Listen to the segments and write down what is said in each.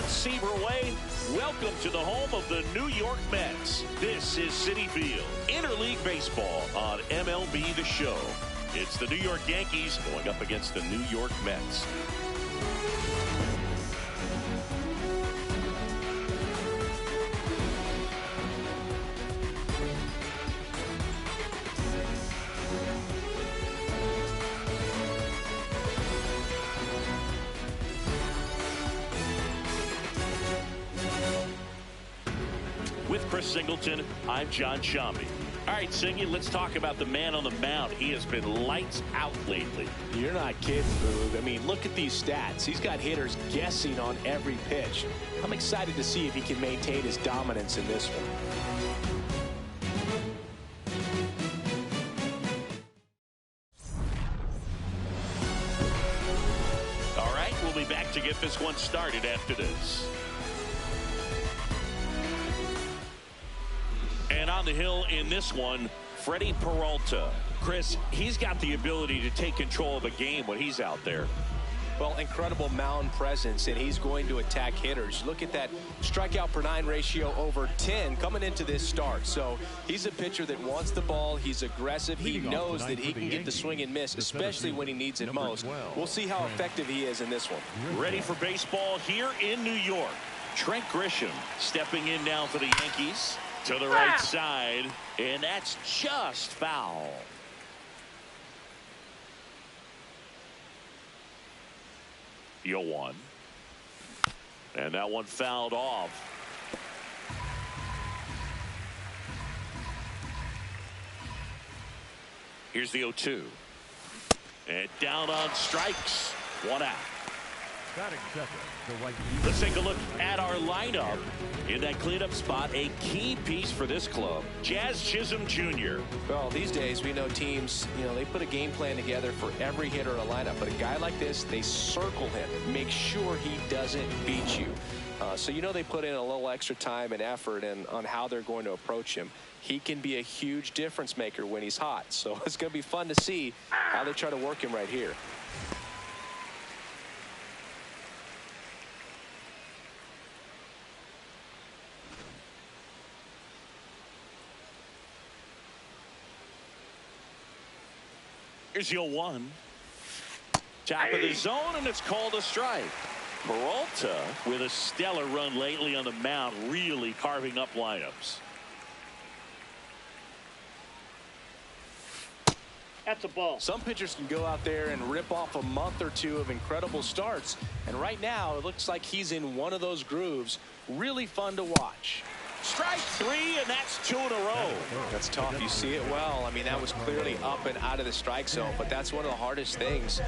Seaver Way. Welcome to the home of the New York Mets. This is Citi Field. Interleague baseball on MLB The Show. It's the New York Yankees going up against the New York Mets. With Chris Singleton, I'm John Shambi. All right, Singy, let's talk about the man on the mound. He has been lights out lately. You're not kidding, Boog. I mean, look at these stats. He's got hitters guessing on every pitch. I'm excited to see if he can maintain his dominance in this one. All right, we'll be back to get this one started after this. And on the hill in this one, Freddy Peralta. Chris, he's got the ability to take control of a game when he's out there. Well, incredible mound presence, and he's going to attack hitters. Look at that strikeout per 9 ratio over 10 coming into this start. So he's a pitcher that wants the ball. He's aggressive. He knows that he can get the swing and miss, especially when he needs it most. We'll see how effective he is in this one. Ready for baseball here in New York. Trent Grisham stepping in now for the Yankees. To the right side, and that's just foul. Yo one. And that one fouled off. Here's the 0-2. And down on strikes. One out. Let's take a look at our lineup. In that cleanup spot, a key piece for this club, Jazz Chisholm Jr. Well, these days we know teams, they put a game plan together for every hitter in a lineup. But a guy like this, they circle him, make sure he doesn't beat you. So they put in a little extra time and effort on how they're going to approach him. He can be a huge difference maker when he's hot. So it's going to be fun to see how they try to work him right here. Here's the 0-1. Top of the zone, and it's called a strike. Peralta with a stellar run lately on the mound, really carving up lineups. That's a ball. Some pitchers can go out there and rip off a month or two of incredible starts. And right now, it looks like he's in one of those grooves. Really fun to watch. Strike 3, and that's 2 in a row. That's tough. You see it well. I mean, that was clearly up and out of the strike zone, but that's one of the hardest things.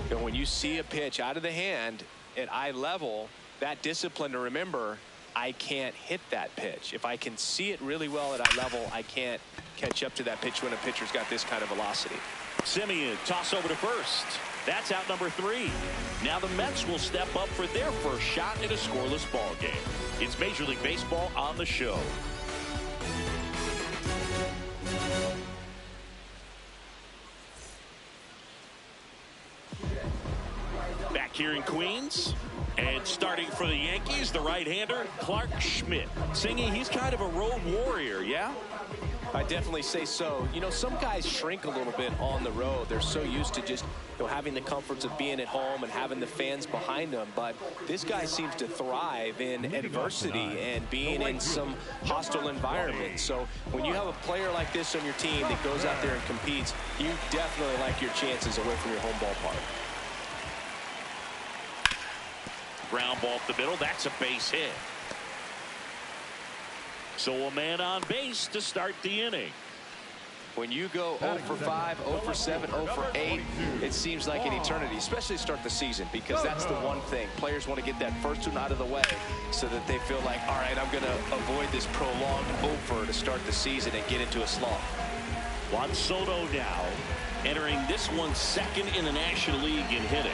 When you see a pitch out of the hand at eye level, that discipline to remember, I can't hit that pitch. If I can see it really well at eye level, I can't catch up to that pitch when a pitcher's got this kind of velocity. Simeon, toss over to first. That's out number 3. Now the Mets will step up for their first shot at a scoreless ball game. It's Major League Baseball on the show. Back here in Queens. And starting for the Yankees, the right-hander, Clarke Schmidt. Singing, he's kind of a road warrior, yeah? I definitely say so. Some guys shrink a little bit on the road. They're so used to just having the comforts of being at home and having the fans behind them. But this guy seems to thrive in adversity and being in some hostile environments. So when you have a player like this on your team that goes out there and competes, you definitely like your chances away from your home ballpark. Ground ball up the middle. That's a base hit. So a man on base to start the inning. When you go 0 for 5, 0 for 7, 0 for 8, it seems like an eternity, especially to start the season, because that's the one thing. Players want to get that first one out of the way so that they feel like, all right, I'm going to avoid this prolonged 0 for to start the season and get into a slump. Juan Soto now entering this one second in the National League in hitting.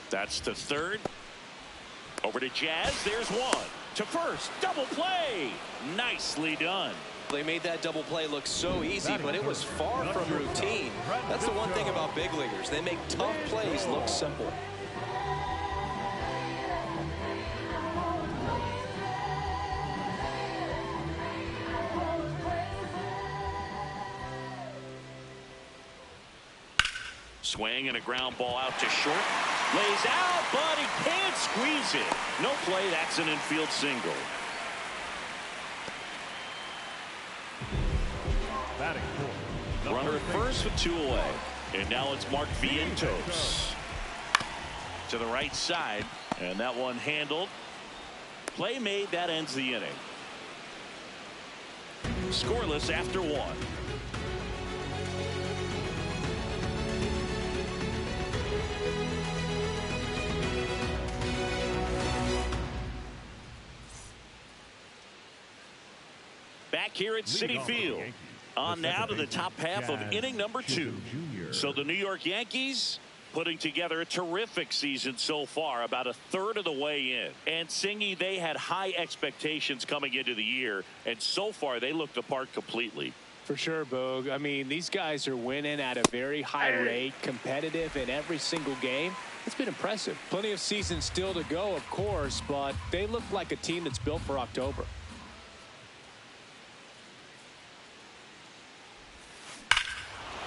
That's to third. Over to Jazz. There's one. To first. Double play. Nicely done. They made that double play look so easy, but it was far from routine. That's the one thing about big leaguers. They make tough plays look simple. Swing and a ground ball out to short. Lays out, but he can't squeeze it. No play. That's an infield single. Runner at first with 2 away. And now it's Mark Vientos. To the right side. And that one handled. Play made. That ends the inning. Scoreless after 1. Back here at Citi Field. On now to the top half of inning number 2. So the New York Yankees putting together a terrific season so far, about a third of the way in. And Singy, they had high expectations coming into the year, and so far they looked the part completely. For sure, Boog. I mean, these guys are winning at a very high rate, competitive in every single game. It's been impressive. Plenty of season still to go, of course, but they look like a team that's built for October.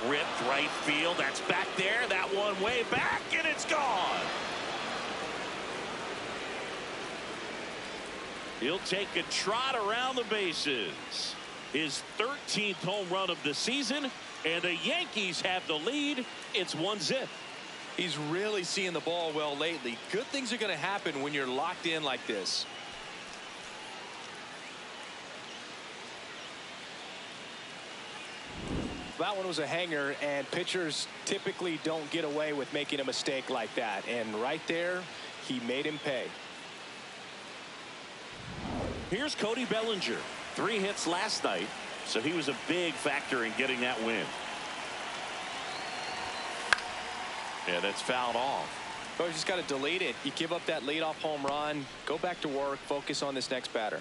Ripped right field. That's back there. That one way back, and it's gone. He'll take a trot around the bases. His 13th home run of the season, and the Yankees have the lead. It's 1-0. He's really seeing the ball well lately. Good things are going to happen when you're locked in like this. That one was a hanger, and pitchers typically don't get away with making a mistake like that. And right there, he made him pay. Here's Cody Bellinger. 3 hits last night, so he was a big factor in getting that win. Yeah, that's fouled off. Oh, you just got to delete it. You give up that leadoff home run, go back to work, focus on this next batter.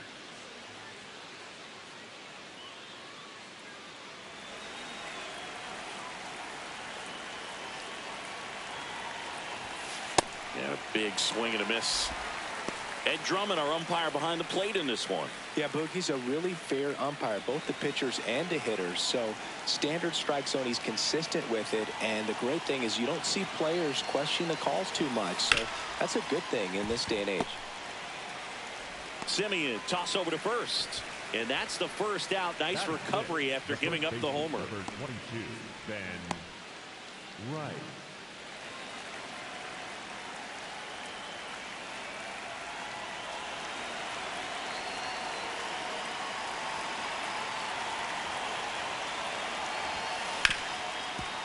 Yeah, big swing and a miss. Ed Drummond, our umpire behind the plate in this one. Yeah, Boogie's a really fair umpire, both the pitchers and the hitters. So standard strike zone, he's consistent with it. And the great thing is you don't see players question the calls too much. So that's a good thing in this day and age. Simeon, toss over to first. And that's the first out. Nice recovery after giving up the homer. Number 22, Ben Wright.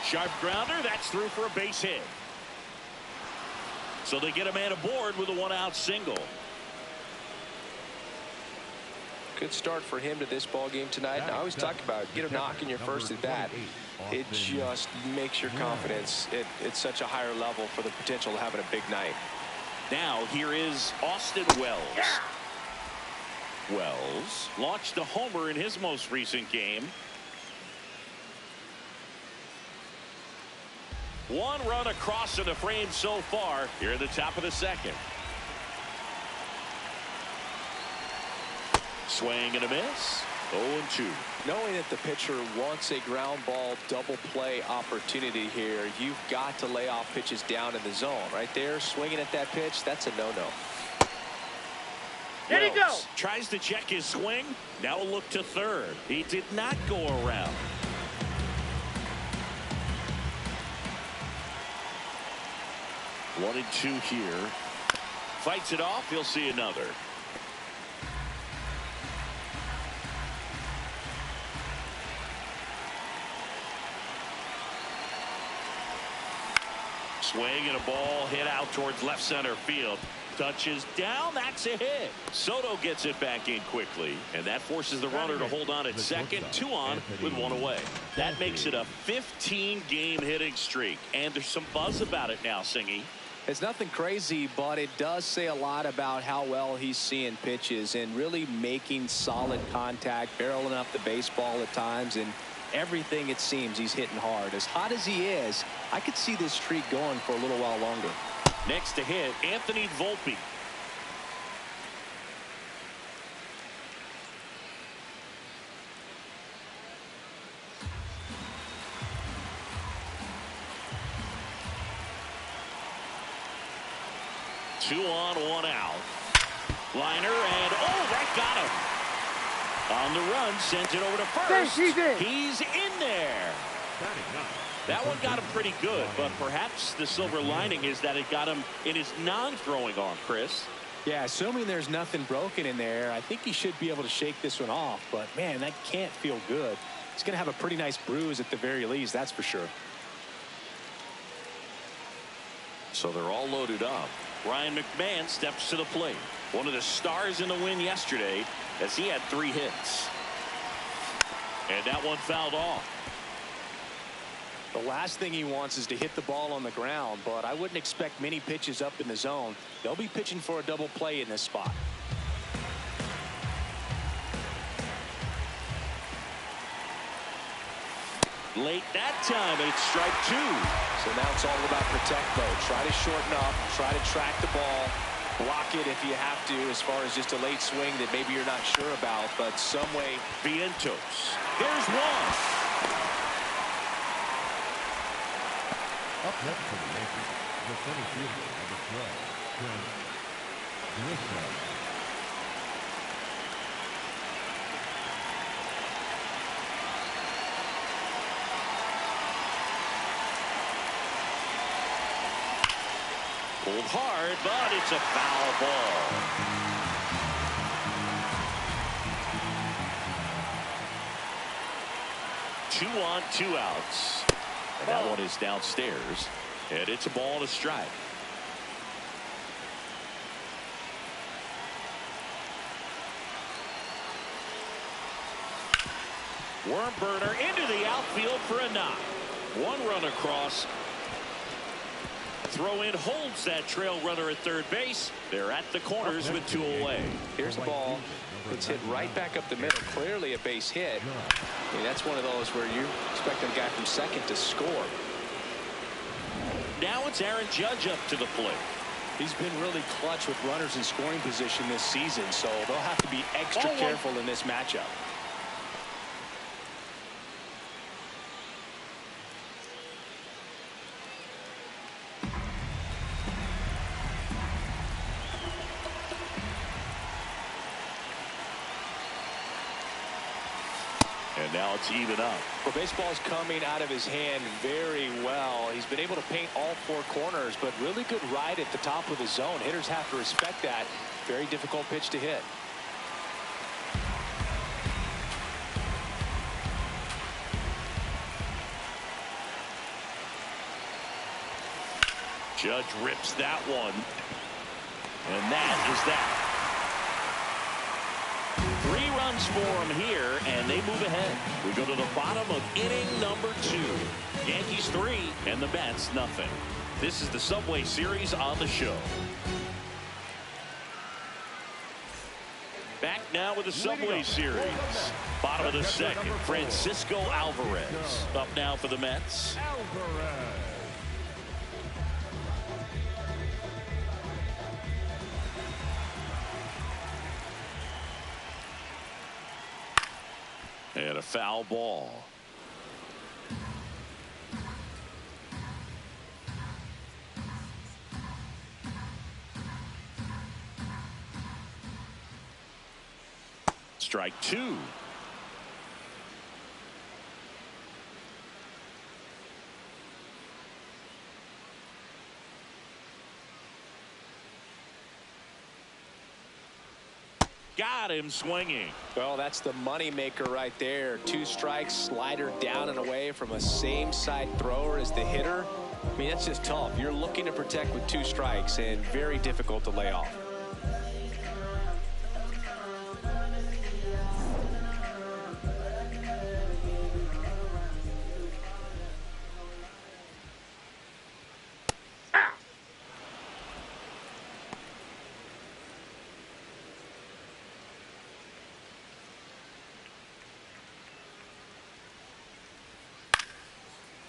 Sharp grounder. That's through for a base hit. So they get a man aboard with a 1-out single. Good start for him to this ball game tonight. And I always talk about get a knock in your first at bat. It just makes your confidence at such a higher level for the potential of having a big night. Now here is Austin Wells. Wells launched a homer in his most recent game. 1 run across in the frame so far here at the top of the second. Swing and a miss. 0-2. Knowing that the pitcher wants a ground ball double play opportunity here, you've got to lay off pitches down in the zone. Right there, swinging at that pitch, that's a no-no. There he goes. Tries to check his swing. Now a look to third. He did not go around. One and 2 here. Fights it off. He'll see another. Swing and a ball hit out towards left center field. Touches down. That's a hit. Soto gets it back in quickly, and that forces the runner to hold on at second. 2 on with 1 away. That makes it a 15-game hitting streak, and there's some buzz about it now, Singy. It's nothing crazy, but it does say a lot about how well he's seeing pitches and really making solid contact, barreling up the baseball at times, and everything it seems he's hitting hard. As hot as he is, I could see this streak going for a little while longer. Next to hit, Anthony Volpe. Two on, one out. Liner, and oh, that got him. On the run, sends it over to first. He's in there. That one got him pretty good, but perhaps the silver lining is that it got him in his non-throwing arm, Chris. Yeah, assuming there's nothing broken in there, I think he should be able to shake this one off. But, man, that can't feel good. He's going to have a pretty nice bruise at the very least, that's for sure. So they're all loaded up. Ryan McMahon steps to the plate. One of the stars in the win yesterday as he had 3 hits. And that one fouled off. The last thing he wants is to hit the ball on the ground, but I wouldn't expect many pitches up in the zone. They'll be pitching for a double play in this spot. Late that time, and it's strike 2. So now it's all about protect mode. Try to shorten up, try to track the ball, block it if you have to, as far as just a late swing that maybe you're not sure about, but some way. Vientos. Here's one. Up next for the Yankees, the center fielder of the club, Clarke Schmidt. Pulled hard, but it's a foul ball. Two on, 2 outs. And that one is downstairs. And it's a ball and a strike. Worm burner into the outfield for a knock. 1 run across. Throw in holds that trail runner at third base. They're at the corners with 2 away. Here's the ball. It's hit right back up the middle. Clearly a base hit. I mean, that's one of those where you expect a guy from second to score. Now it's Aaron Judge up to the plate. He's been really clutch with runners in scoring position this season, so they'll have to be extra careful in this matchup. And now it's even up. Well, baseball's coming out of his hand very well. He's been able to paint all 4 corners, but really good ride at the top of the zone. Hitters have to respect that. Very difficult pitch to hit. Judge rips that one. And that is that. 3 runs for him here, and they move ahead. We go to the bottom of inning number 2. Yankees 3 and the Mets nothing. This is the Subway Series on the show. Back now with the Subway Series. Bottom of the second, Francisco Alvarez up now for the Mets. And a foul ball. Strike 2. Got him swinging. Well, that's the money maker right there. 2 strikes, slider down and away from a same side thrower as the hitter. I mean, that's just tough. You're looking to protect with 2 strikes and very difficult to lay off.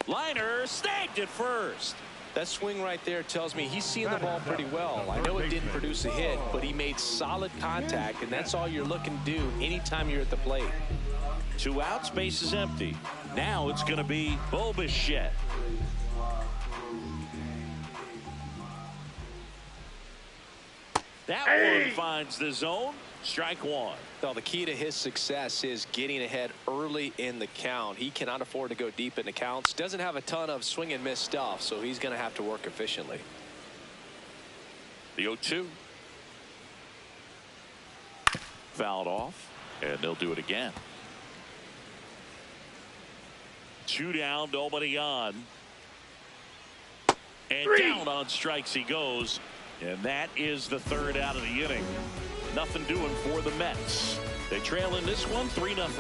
Liner snagged at first. That swing right there tells me he's seeing the ball pretty well. I know it didn't produce a hit, but he made solid contact, and that's all you're looking to do anytime you're at the plate. 2 outs, base is empty. Now it's going to be Bichette. That one finds the zone. Strike one. Well, the key to his success is getting ahead early in the count. He cannot afford to go deep in the counts. Doesn't have a ton of swing and miss stuff, so he's going to have to work efficiently. The 0-2. Fouled off, and they'll do it again. 2 down, nobody on. And down on strikes he goes. And that is the 3rd out of the inning. Nothing doing for the Mets. They trail in this one 3-0.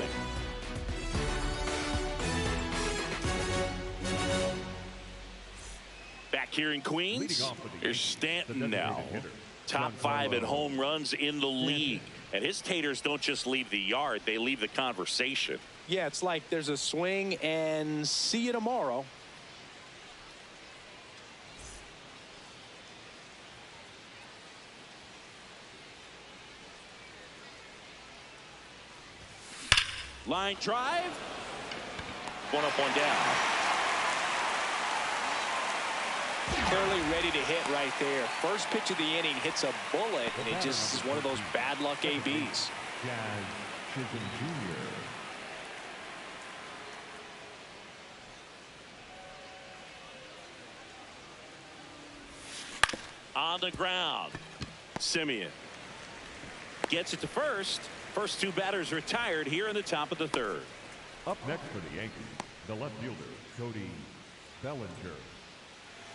Back here in Queens, here's Stanton now. Top 5 at home runs in the league. And his taters don't just leave the yard, they leave the conversation. Yeah, it's like there's a swing and see you tomorrow. Line drive. 1 up, 1 down. Clearly ready to hit right there. First pitch of the inning hits a bullet, and it just is one of those bad luck ABs. On the ground. Simeon gets it to first. First 2 batters retired here in the top of the 3rd. Up next for the Yankees, the left fielder, Cody Bellinger.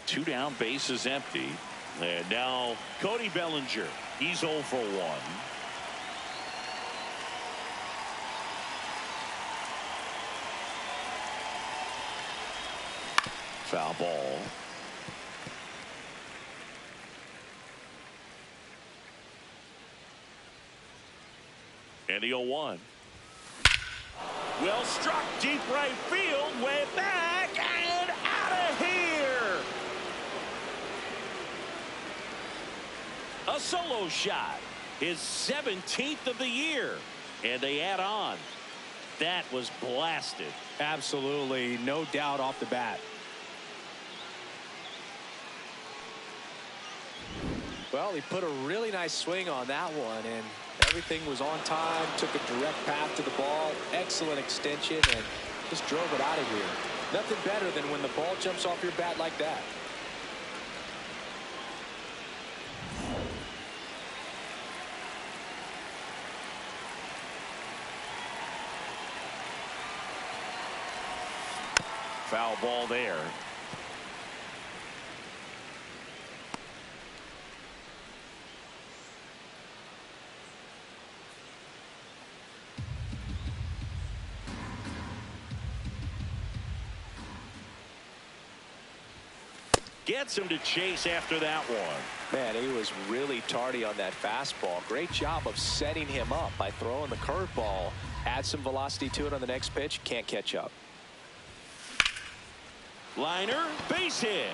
2 down, base is empty. And now Cody Bellinger. He's 0 for 1. Foul ball. And the 0-1. Well struck, deep right field, way back and out of here. A solo shot, his 17th of the year, and they add on. That was blasted. Absolutely, no doubt off the bat. Well, he put a really nice swing on that one, and everything was on time, took a direct path to the ball, excellent extension, and just drove it out of here. Nothing better than when the ball jumps off your bat like that. Foul ball there. Gets him to chase after that one. Man, he was really tardy on that fastball. Great job of setting him up by throwing the curveball. Add some velocity to it on the next pitch. Can't catch up. Liner, base hit.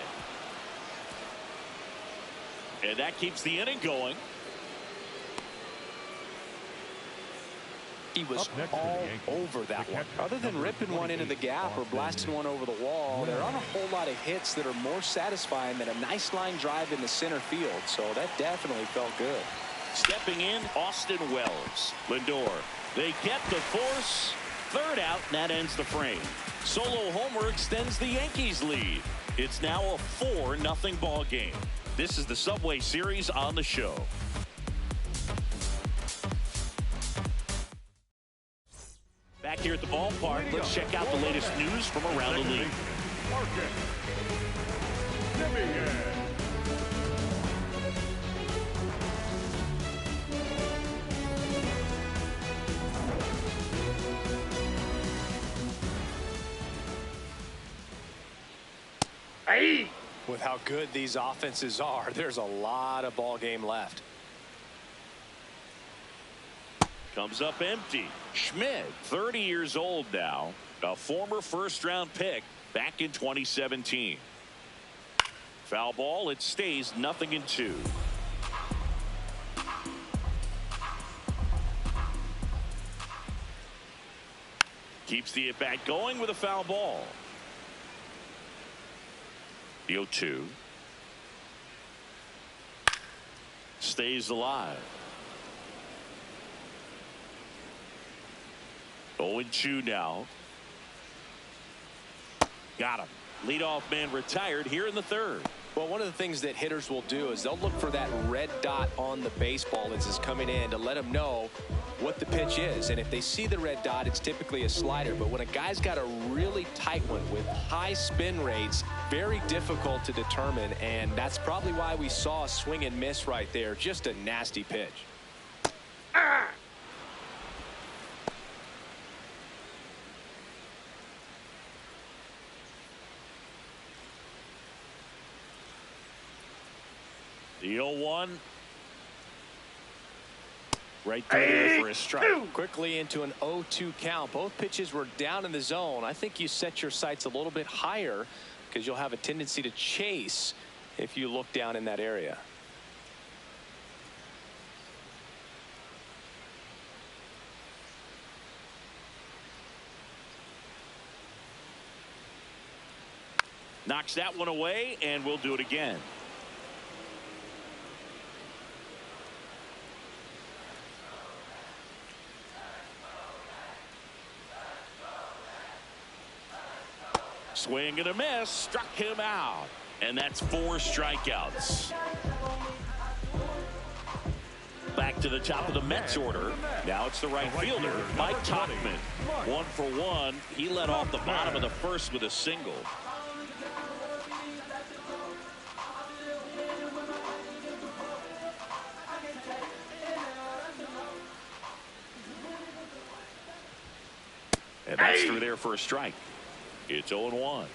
And that keeps the inning going. He was all over that one. Other than ripping one into the gap or blasting one over the wall, there aren't a whole lot of hits that are more satisfying than a nice line drive in the center field. So that definitely felt good. Stepping in, Austin Wells. Lindor. They get the force. 3rd out, and that ends the frame. Solo homer extends the Yankees lead. It's now a 4-0 ball game. This is the Subway Series on the show. Back here at the ballpark, let's check out the latest news from around the league. With how good these offenses are, there's a lot of ball game left. Comes up empty. Schmidt, 30 years old now, a former 1st-round pick, back in 2017. Foul ball. It stays 0-2. Keeps the at-bat going with a foul ball. The 0-2. Stays alive. 0-2 now. Got him. Leadoff man retired here in the third. Well, one of the things that hitters will do is they'll look for that red dot on the baseball as it's coming in to let them know what the pitch is. And if they see the red dot, it's typically a slider. But when a guy's got a really tight one with high spin rates, very difficult to determine. And that's probably why we saw a swing and miss right there. Just a nasty pitch. The 0-1. Right there for a strike. Quickly into an 0-2 count. Both pitches were down in the zone. I think you set your sights a little bit higher because you'll have a tendency to chase if you look down in that area. Knocks that one away, and we'll do it again. Swing and a miss, struck him out, and that's 4 strikeouts. Back to the top of the Mets order. Now it's the right fielder, Mike Tauchman. 1 for 1. He led off the bottom of the first with a single. And that's through there for a strike. It's 0-1.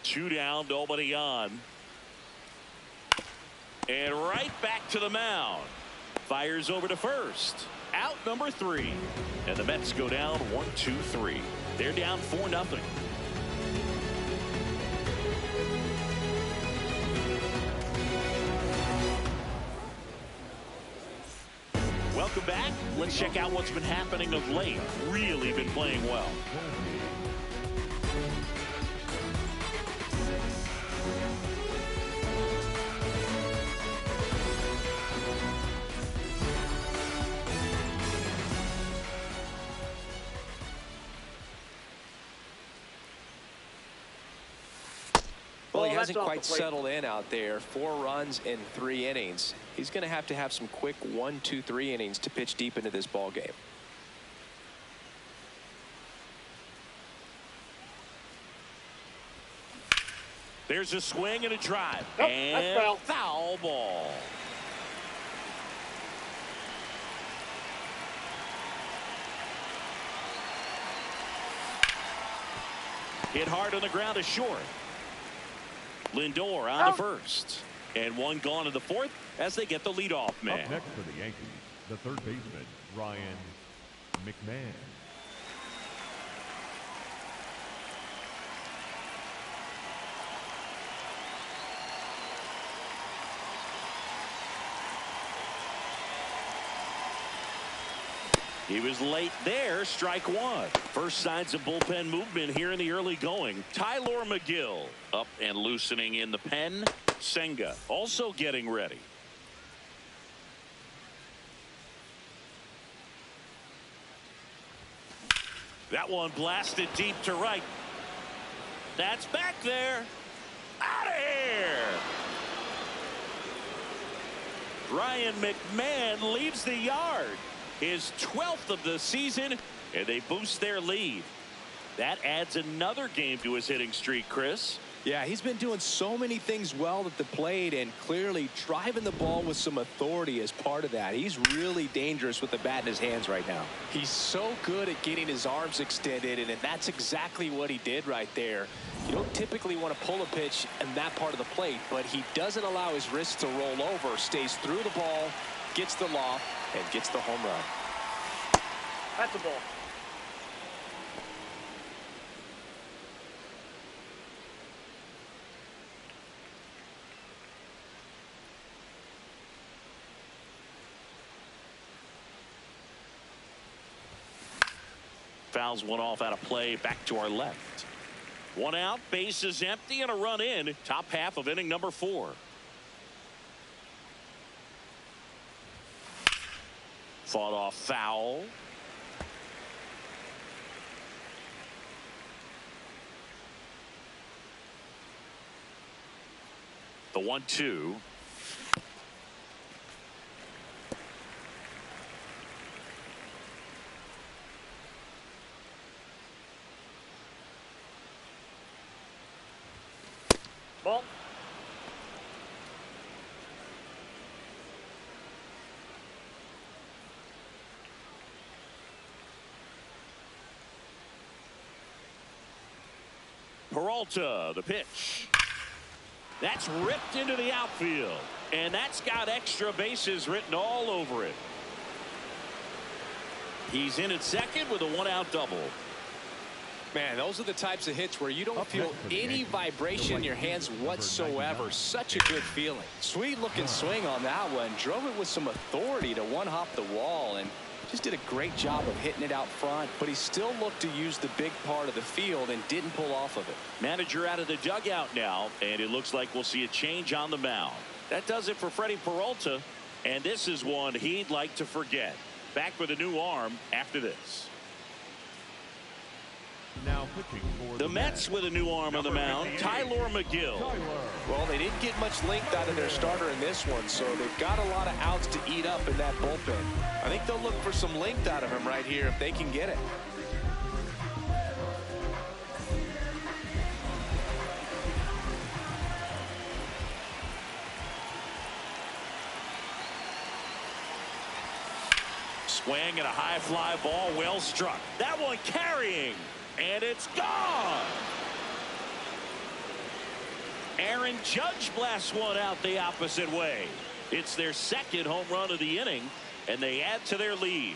Two down, nobody on. And right back to the mound. Fires over to first. Out number 3. And the Mets go down 1-2-3. They're down 4-0. Welcome back. Let's check out what's been happening of late. Really been playing well. Well, he hasn't quite settled in out there. 4 runs in 3 innings. He's going to have some quick 1, 2, 3 innings to pitch deep into this ball game. There's a swing and a drive. Nope, and that's foul ball. Hit hard on the ground to short. Lindor on to first. And one gone to the fourth as they get the leadoff man. Up next for the Yankees, the third baseman, Ryan McMahon. He was late there, strike 1. First signs of bullpen movement here in the early going. Tyler McGill up and loosening in the pen. Senga also getting ready. That one blasted deep to right. That's back there. Out of here. Ryan McMahon leaves the yard. His 12th of the season, and they boost their lead. That adds another game to his hitting streak, Chris. Yeah, he's been doing so many things well at the plate and clearly driving the ball with some authority as part of that. He's really dangerous with the bat in his hands right now. He's so good at getting his arms extended, and that's exactly what he did right there. You don't typically want to pull a pitch in that part of the plate, but he doesn't allow his wrist to roll over, stays through the ball, gets the loft, and gets the home run. That's a ball. Fouls one off out of play, back to our left. One out, bases empty, and a run in. Top half of inning number 4. Fought off foul. The 1-2. Ball. Peralta, the pitch. That's ripped into the outfield, and that's got extra bases written all over it. He's in at second with a 1-out double. Man, those are the types of hits where you don't feel any vibration in your hands whatsoever. Such a good feeling. Sweet looking swing on that one. Drove it with some authority to one-hop the wall and just did a great job of hitting it out front, but he still looked to use the big part of the field and didn't pull off of it. Manager out of the dugout now, and it looks like we'll see a change on the mound. That does it for Freddy Peralta, and this is one he'd like to forget. Back with a new arm after this. Now pitching for The Mets with a new arm on the mound, Tyler McGill. Well, they didn't get much length out of their starter in this one, so they've got a lot of outs to eat up in that bullpen. I think they'll look for some length out of him right here if they can get it. Swing and a high fly ball, well struck. That one carrying. And it's gone. Aaron Judge blasts one out the opposite way. It's their second home run of the inning, and they add to their lead.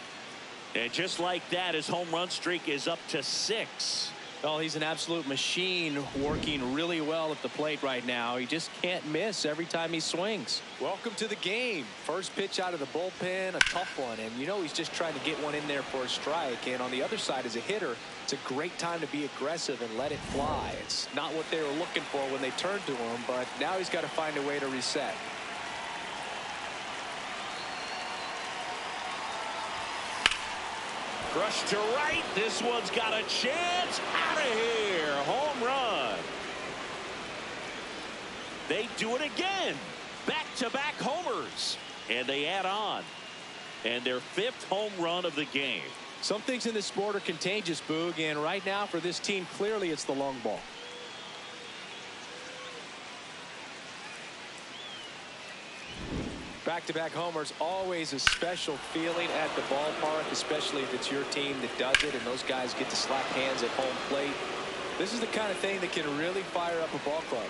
And just like that, his home run streak is up to 6. Well, he's an absolute machine, working really well at the plate right now. He just can't miss every time he swings. Welcome to the game. First pitch out of the bullpen, a tough one. And you know he's just trying to get one in there for a strike. And on the other side, as a hitter, it's a great time to be aggressive and let it fly. It's not what they were looking for when they turned to him, but now he's got to find a way to reset. Crushed to right. This one's got a chance. Out of here. Home run. They do it again. Back-to-back homers. And they add on. And their 5th home run of the game. Some things in this sport are contagious, Boog, and right now for this team, clearly it's the long ball. Back-to-back homers, always a special feeling at the ballpark, especially if it's your team that does it and those guys get to slap hands at home plate. This is the kind of thing that can really fire up a ball club.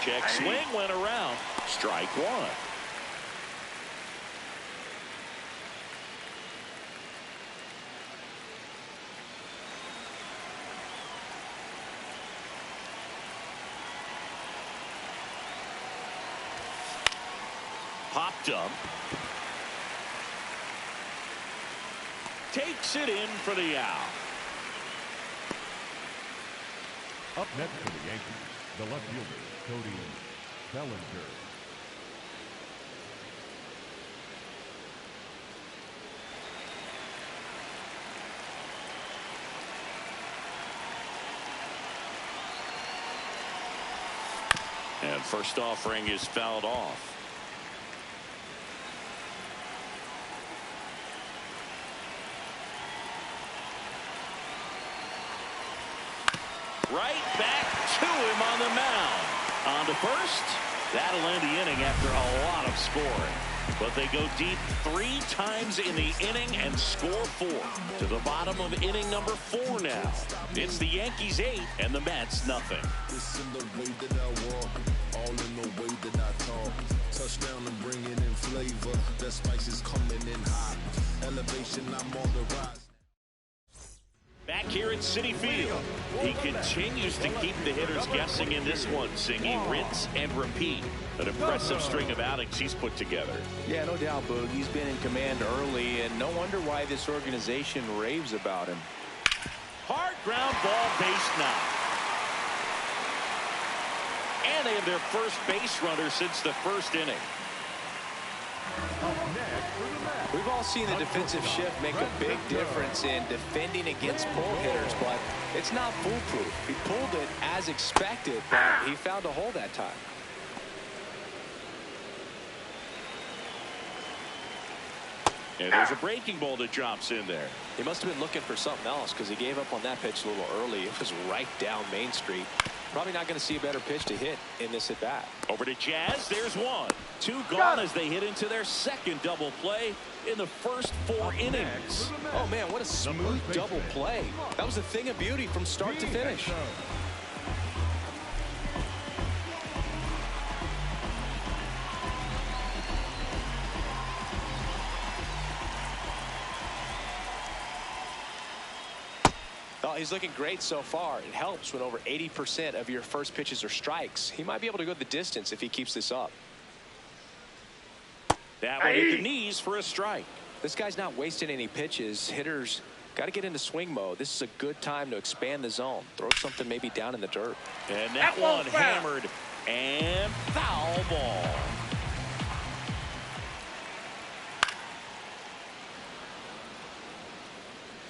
Check swing went around. Strike one. Popped up. Takes it in for the out. Up next for the Yankees, the left fielder, Cody Bellinger. And first offering is fouled off. Right back to him on the mound. On to first. That'll end the inning after a lot of scoring. But they go deep 3 times in the inning and score 4. To the bottom of inning number 4 now. It's the Yankees 8 and the Mets nothing. It's in the way that I walk, all in the way that I talk. Touchdown and bringing in flavor. That spice is coming in hot. Elevation, I'm on the rise. Back here at Citi Field, he continues to keep the hitters guessing in this one, singing rinse and repeat. An impressive string of outings he's put together. Yeah, no doubt, Boog. He's been in command early, and no wonder why this organization raves about him. Hard ground ball, base knock. And they have their first base runner since the first inning. We've all seen the defensive shift make a big difference in defending against pull hitters, but it's not foolproof. He pulled it as expected, but he found a hole that time. And there's a breaking ball that drops in there. He must have been looking for something else because he gave up on that pitch a little early. It was right down Main Street. Probably not going to see a better pitch to hit in this at bat. Over to Jazz. There's one. 2 gone as they hit into their second double play in the first 4 innings. Oh, man, what a smooth double play. That was a thing of beauty from start to finish. Oh, he's looking great so far. It helps when over 80% of your first pitches are strikes. He might be able to go the distance if he keeps this up. That one hit the knees for a strike. This guy's not wasting any pitches. Hitters got to get into swing mode. This is a good time to expand the zone. Throw something maybe down in the dirt. And that one hammered and foul ball.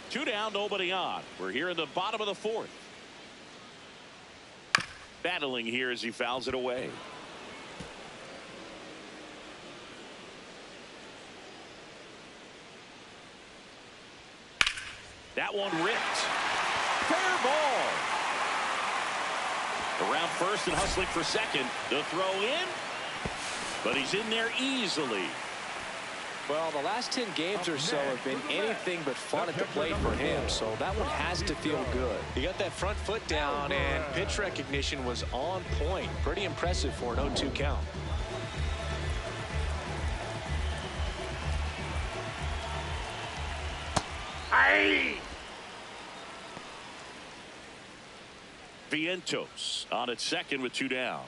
Two down, nobody on. We're here in the bottom of the 4th. Battling here as he fouls it away. That one ripped. Fair ball. Around first and hustling for second. The throw in. But he's in there easily. Well, the last 10 games or so have been anything but fun at the plate for him, so that one has to feel good. He got that front foot down, and pitch recognition was on point. Pretty impressive for an 0-2 count. Vientos on at second with 2 down.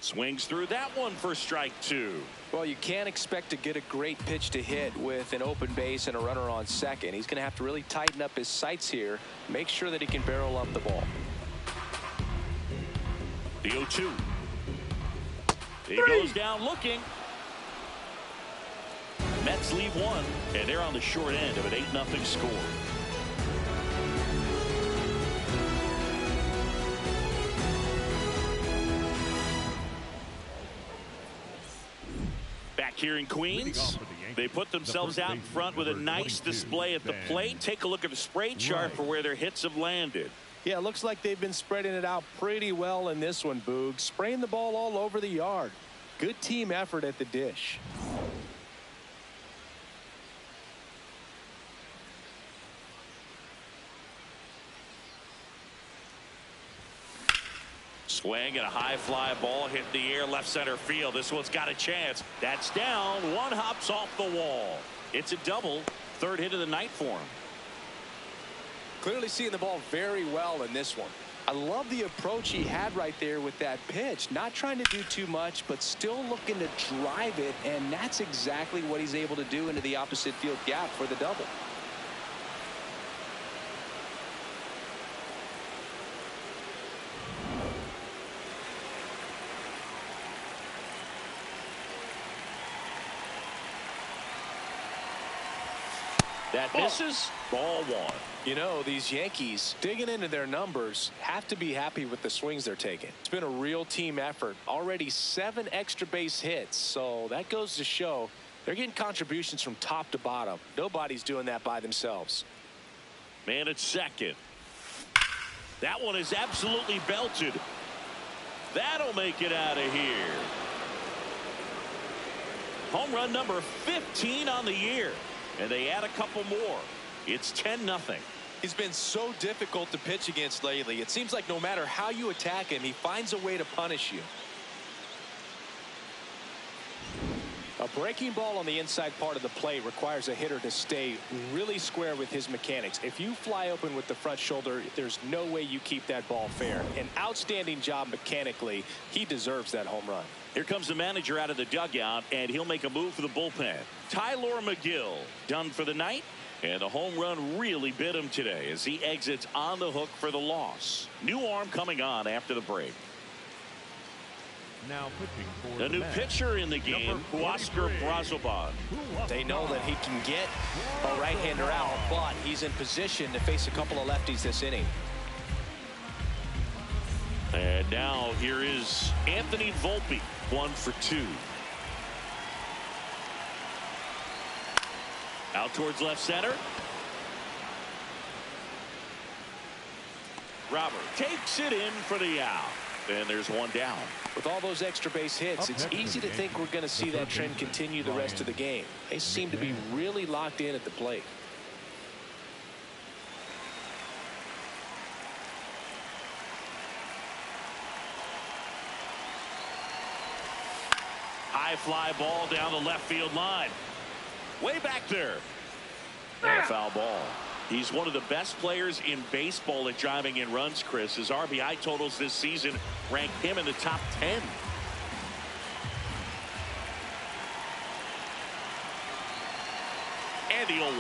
Swings through that one for strike 2. Well, you can't expect to get a great pitch to hit with an open base and a runner on second. He's going to have to really tighten up his sights here, make sure that he can barrel up the ball. The 0-2. He goes down looking. Mets leave 1, and they're on the short end of an 8-0 score. Back here in Queens, they put themselves out in front with a nice display at the plate. Take a look at the spray chart for where their hits have landed. Yeah, it looks like they've been spreading it out pretty well in this one, Boog. Spraying the ball all over the yard. Good team effort at the dish. Swing and a high fly ball hit in the air left center field. This one's got a chance. That's down. One hops off the wall. It's a double. 3rd hit of the night for him. Clearly seeing the ball very well in this one. I love the approach he had right there with that pitch. Not trying to do too much, but still looking to drive it, and that's exactly what he's able to do into the opposite field gap for the double. That misses. Ball 1. You know, these Yankees digging into their numbers have to be happy with the swings they're taking. It's been a real team effort. Already 7 extra base hits, so that goes to show they're getting contributions from top to bottom. Nobody's doing that by themselves. Man at second. That one is absolutely belted. That'll make it out of here. Home run number 15 on the year. And they add a couple more. It's 10-0. He's been so difficult to pitch against lately. It seems like no matter how you attack him, he finds a way to punish you. A breaking ball on the inside part of the plate requires a hitter to stay really square with his mechanics. If you fly open with the front shoulder, there's no way you keep that ball fair. An outstanding job mechanically. He deserves that home run. Here comes the manager out of the dugout, and he'll make a move for the bullpen. Tyler McGill done for the night, and the home run really bit him today as he exits on the hook for the loss. New arm coming on after the break. Now pitching for the new Mets, pitcher in the game, Oscar Brazoban. They know that he can get a right-hander out, but he's in position to face a couple of lefties this inning. And now here is Anthony Volpe, 1 for 2. Out towards left center. Robert takes it in for the out. And there's one down. With all those extra base hits, it's easy to think we're going to see that trend continue the rest of the game. They seem to be really locked in at the plate. High fly ball down the left field line. Way back there. And a foul ball. He's one of the best players in baseball at driving in runs, Chris. His RBI totals this season rank him in the top 10. And the 0-1.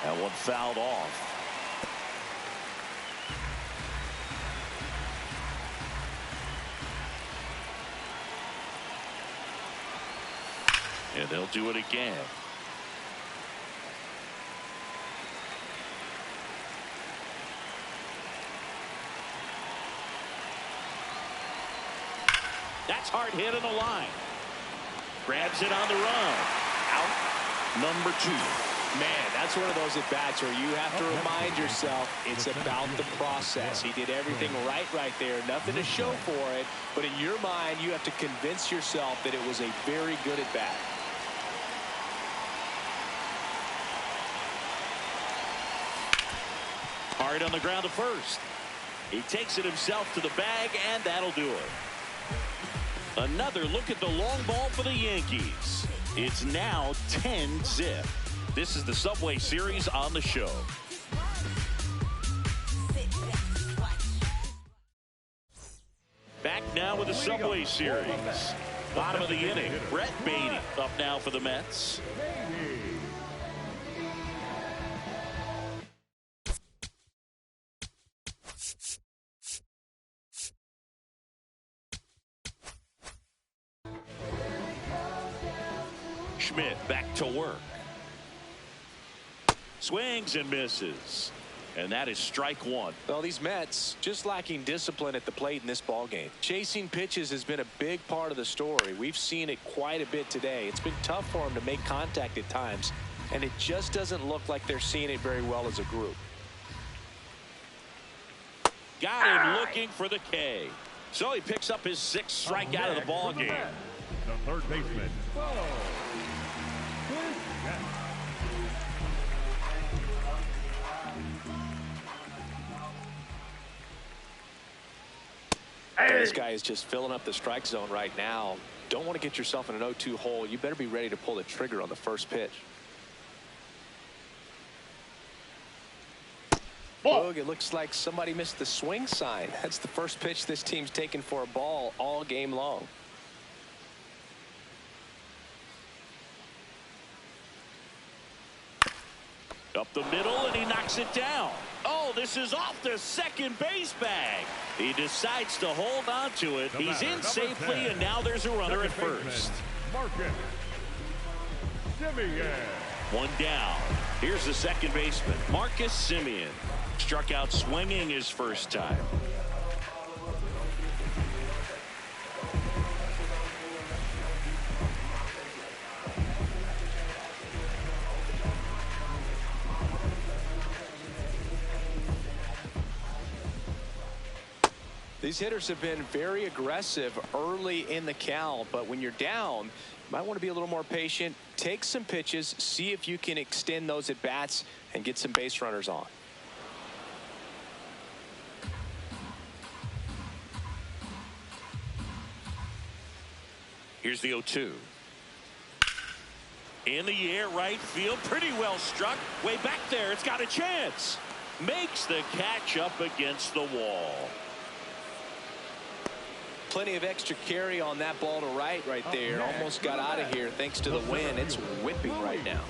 That one fouled off. And they'll do it again. That's hard hit on the line. Grabs it on the run. Out number 2. Man, that's one of those at-bats where you have to remind yourself it's about the process. He did everything right there. Nothing to show for it. But in your mind, you have to convince yourself that it was a very good at-bat. Hard on the ground to first. He takes it himself to the bag, and that'll do it. Another look at the long ball for the Yankees. It's now 10-0. This is the Subway Series on the show. Back now with the Subway Series. Bottom of the inning. Brett Beatty up now for the Mets. Schmidt back to work. Swings and misses. And that is strike 1. Well, these Mets just lacking discipline at the plate in this ballgame. Chasing pitches has been a big part of the story. We've seen it quite a bit today. It's been tough for them to make contact at times, and it just doesn't look like they're seeing it very well as a group. Got him looking for the K. So he picks up his 6th strikeout of the ballgame. The third baseman. This guy is just filling up the strike zone right now. Don't want to get yourself in an 0-2 hole. You better be ready to pull the trigger on the first pitch. Boog, it looks like somebody missed the swing sign. That's the first pitch this team's taken for a ball all game long. Up the middle, and he knocks it down. Oh, this is off the second base bag. He decides to hold on to it. He's in safely, 10. and now there's a runner at first. Marcus Semien. One down. Here's the second baseman, Marcus Semien. Struck out swinging his first time. These hitters have been very aggressive early in the count, but when you're down, you might want to be a little more patient. Take some pitches, see if you can extend those at bats and get some base runners on. Here's the 0-2. In the air, right field, pretty well struck. Way back there, it's got a chance. Makes the catch up against the wall. Plenty of extra carry on that ball to right there. Almost got out of here thanks to the wind. It's whipping right now.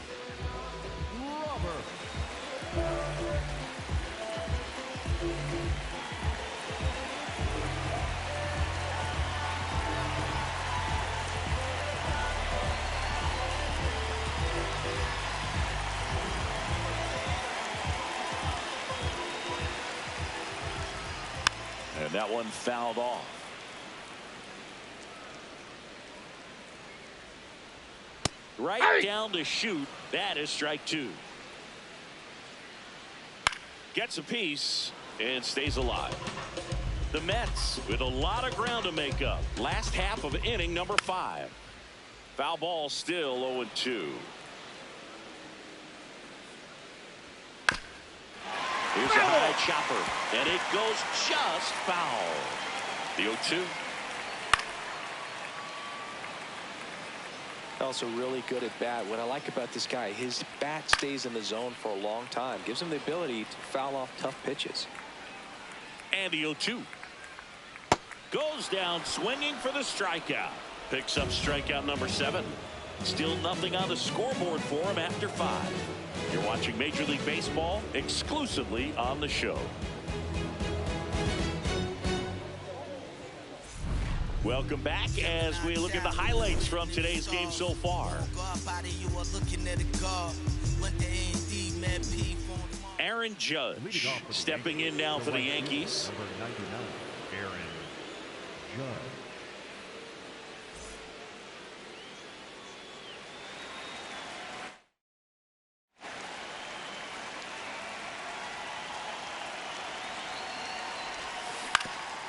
And that one fouled off. Right down to shoot. That is strike 2. Gets a piece and stays alive. The Mets with a lot of ground to make up. Last half of inning number 5. Foul ball, still 0-2. Here's a high chopper, and it goes just foul. The 0-2. Also really good at bat. What I like about this guy, his bat stays in the zone for a long time. Gives him the ability to foul off tough pitches. And the 0-2. Goes down swinging for the strikeout. Picks up strikeout number 7. Still nothing on the scoreboard for him after 5. You're watching Major League Baseball exclusively on the show. Welcome back as we look at the highlights from today's game so far. Aaron Judge stepping in now for the Yankees. Number 99, Aaron Judge.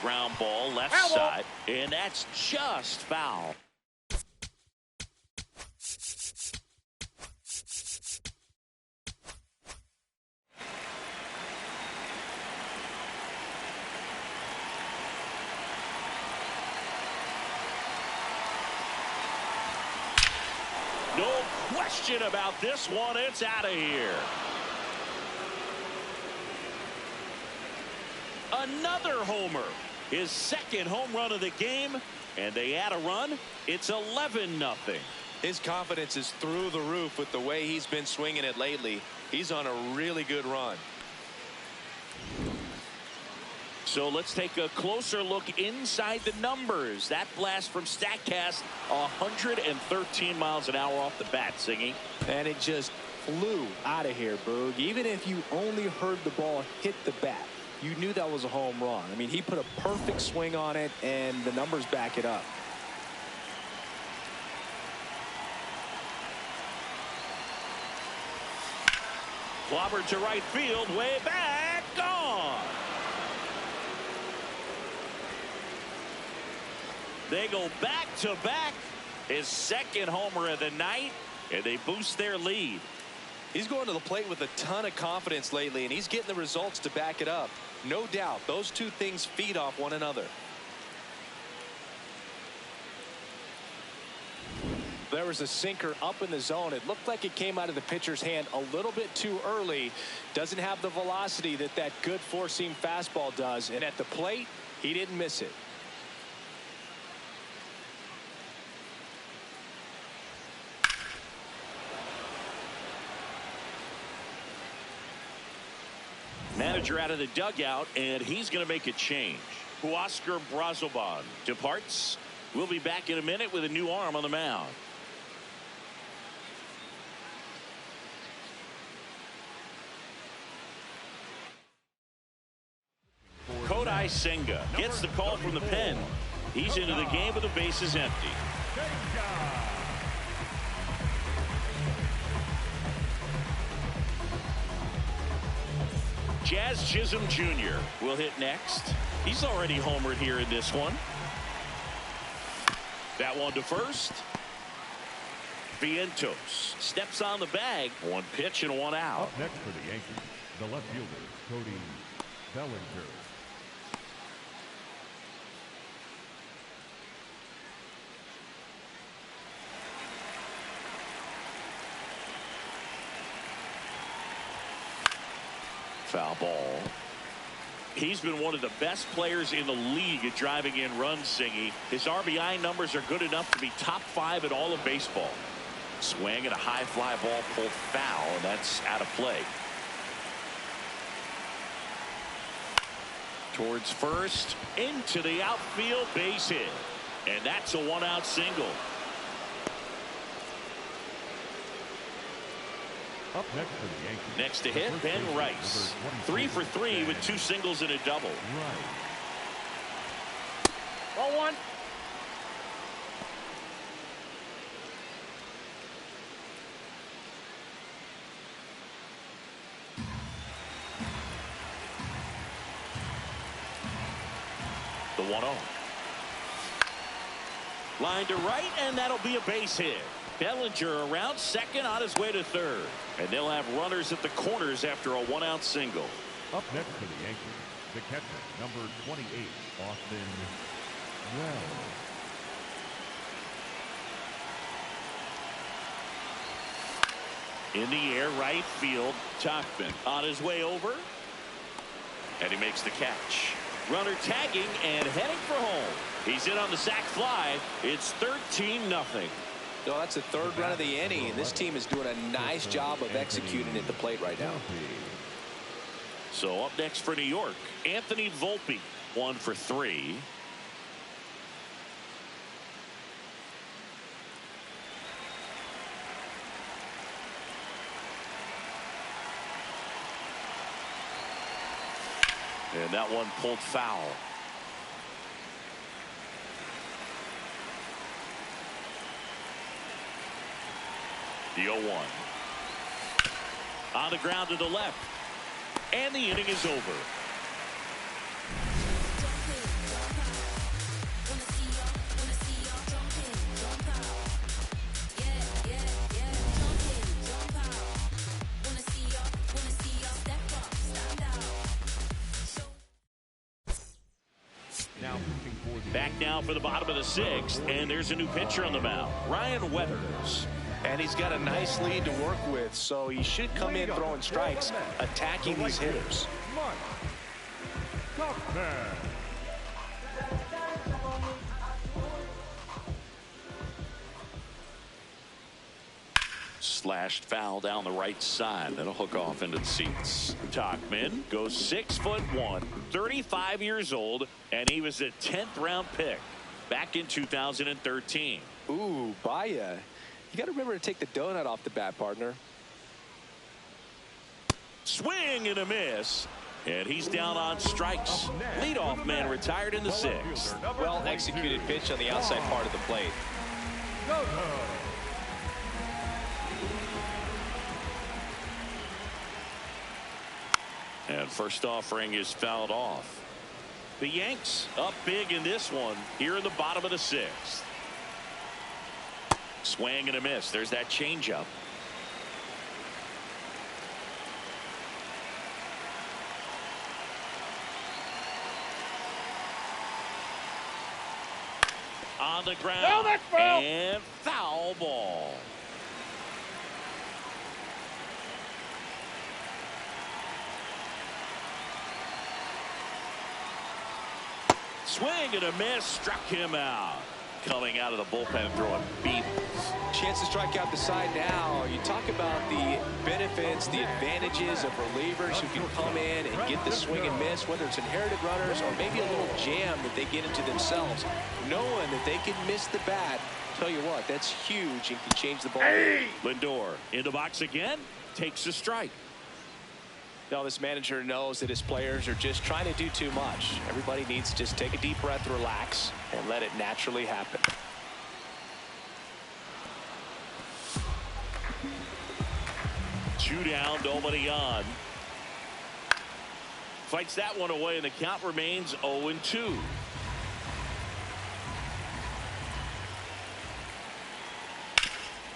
Ground ball left side, and that's just foul. No question about this one. It's out of here. Another homer. His second home run of the game, and they add a run. It's 11-0. His confidence is through the roof with the way he's been swinging it lately. He's on a really good run. So let's take a closer look inside the numbers. That blast from StatCast, 113 miles an hour off the bat, Singy. And it just flew out of here, Boog. Even if you only heard the ball hit the bat, you knew that was a home run. I mean, he put a perfect swing on it, and the numbers back it up. Clobbered to right field, way back, gone. They go back to back. His second homer of the night, and they boost their lead. He's going to the plate with a ton of confidence lately, and he's getting the results to back it up. No doubt, those two things feed off one another. There was a sinker up in the zone. It looked like it came out of the pitcher's hand a little bit too early. Doesn't have the velocity that good four-seam fastball does. And at the plate, he didn't miss it. Manager out of the dugout, and he's going to make a change. Huascar Brazoban departs. We'll be back in a minute with a new arm on the mound. Kodai Senga gets the call from the pen. He's into the game with the bases empty. Jazz Chisholm Jr. will hit next. He's already homered here in this one. That one to first. Vientos steps on the bag. One pitch and one out. Up next for the Yankees, the left fielder, Cody Bellinger. Foul ball. He's been one of the best players in the league at driving in runs, Singy. His RBI numbers are good enough to be top 5 in all of baseball. Swing and a high fly ball pulled foul, and that's out of play. Towards first, into the outfield, base hit. And that's a 1-out single. Up next for the Yankees. Next to hit, Ben Rice. 3 for 3 with 2 singles and a double. Right. Ball 1. The 1-0. Line to right, and that'll be a base hit. Bellinger around second, on his way to third. And they'll have runners at the corners after a 1-out single. Up next for the Yankees, the catcher, number 28, Austin Wells. In the air, right field. Tachman on his way over. And he makes the catch. Runner tagging and heading for home. He's in on the sac fly. It's 13-0. No, that's the 3rd run of the inning, and this team is doing a nice job of executing at the plate right now. So up next for New York, Anthony Volpe, 1 for 3. And that one pulled foul. The 0-1. On the ground to the left. And the inning is over. Back now for the bottom of the 6th, and there's a new pitcher on the mound, Ryan Weathers. And he's got a nice lead to work with, so he should come in throwing strikes, attacking these hitters. Slashed foul down the right side. That'll hook off into the seats. Tachman goes 6'1", 35 years old, and he was a 10th round pick back in 2013. Ooh, Baya. You got to remember to take the donut off the bat, partner. Swing and a miss. And he's down on strikes. Leadoff man retired in the 6th. Well executed pitch on the outside part of the plate. And first offering is fouled off. The Yanks up big in this one here in the bottom of the 6th. Swing and a miss. There's that changeup. On the ground. No, that's foul. And foul ball. Swing and a miss, struck him out. Coming out of the bullpen throwing beatings. Chance to strike out the side now. You talk about the benefits, the advantages of relievers who can come in and get the swing and miss, whether it's inherited runners or maybe a little jam that they get into themselves. Knowing that they can miss the bat, tell you what, that's huge and can change the ball. Hey! Lindor in the box again, takes a strike. Now this manager knows that his players are just trying to do too much. Everybody needs to just take a deep breath, relax, and let it naturally happen. Two down, nobody on. Fights that one away, and the count remains 0-2.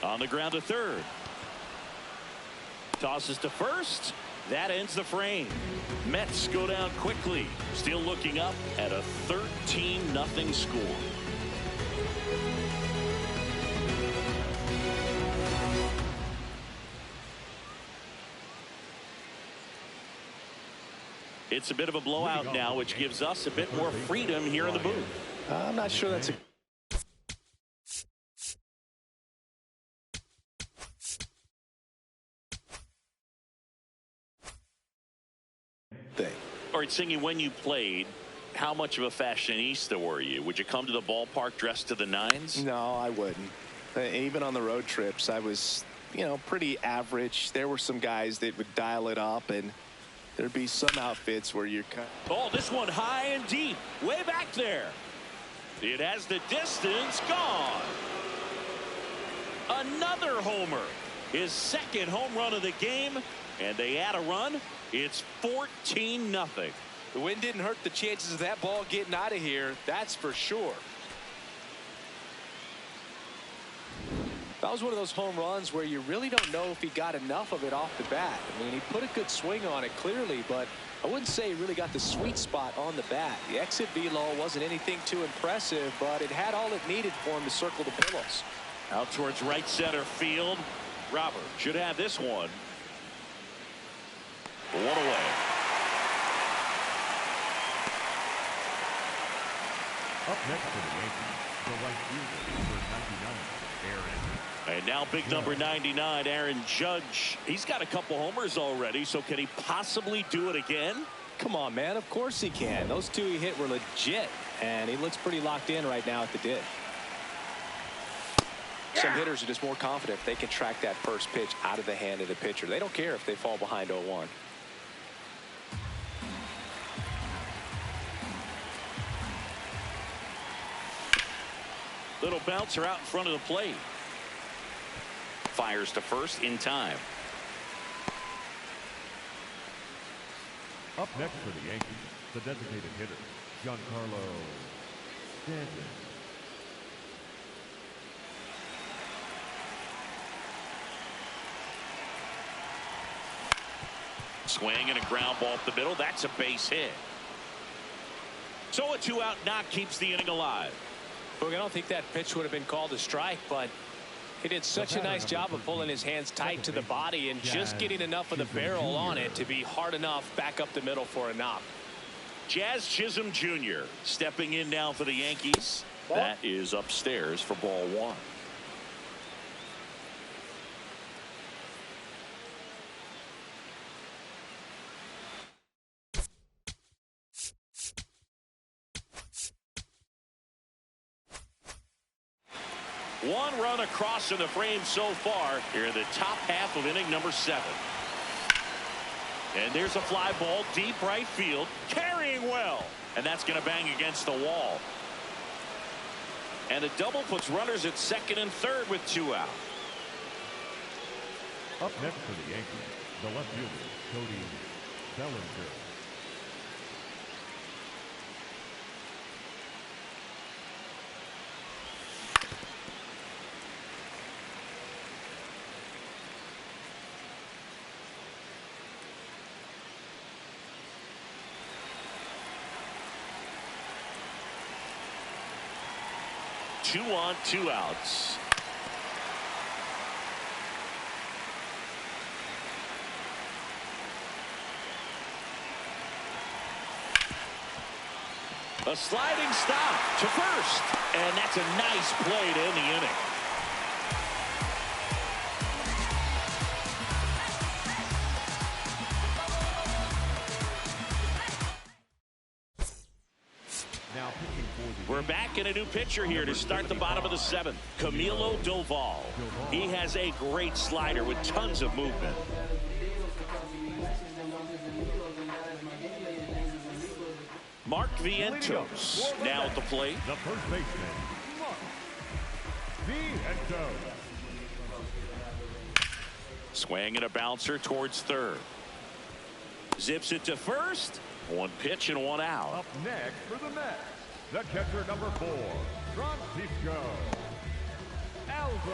On the ground to third. Tosses to first. That ends the frame. Mets go down quickly. Still looking up at a 13-0 score. It's a bit of a blowout now, which gives us a bit more freedom here in the booth. I'm not sure that's a thing. All right, Singy, when you played, how much of a fashionista were you? Would you come to the ballpark dressed to the nines? No, I wouldn't. Even on the road trips, I was, pretty average. There were some guys that would dial it up, and there'd be some outfits where you're kind of... Oh, this one high and deep, way back there. It has the distance, gone. Another homer. His second home run of the game, and they add a run. It's 14-0. The wind didn't hurt the chances of that ball getting out of here, that's for sure. That was one of those home runs where you really don't know if he got enough of it off the bat. I mean, he put a good swing on it clearly, but I wouldn't say he really got the sweet spot on the bat. The exit velo wasn't anything too impressive, but it had all it needed for him to circle the pillows. Out towards right center field. Robert should have this one. One away. Up next for the Yankees, the right fielder, number 99, Aaron. And now big number 99, Aaron Judge. He's got a couple homers already, so can he possibly do it again? Come on, man. Of course he can. Those two he hit were legit, and he looks pretty locked in right now at the dish. Some hitters are just more confident if they can track that first pitch out of the hand of the pitcher. They don't care if they fall behind 0-1. Little bouncer out in front of the plate. Fires to first in time. Up next for the Yankees, the designated hitter, Giancarlo Stanton. Swing and a ground ball up the middle. That's a base hit. So a 2-out knock keeps the inning alive. Look, I don't think that pitch would have been called a strike, but he did such a nice job of pulling his hands tight to the body and just getting enough of the barrel on it to be hard enough back up the middle for a knock. Jazz Chisholm Jr. stepping in now for the Yankees. That is upstairs for ball one. One run across in the frame so far here in the top half of inning number 7. And there's a fly ball deep right field, carrying well, and that's going to bang against the wall. And a double puts runners at second and third with 2 out. Up next for the Yankees, the left fielder, Cody Bellinger. Two on, 2 outs. A sliding stop to first, and that's a nice play to end the inning. We're back in a new pitcher here to start the bottom of the 7th. Camilo Doval. He has a great slider with tons of movement. Mark Vientos now at the plate. The first baseman, Mark Vientos. Swing and a bouncer towards third. Zips it to first. One pitch and one out. Up next for the Mets, the catcher number 4, Francisco Alvarez.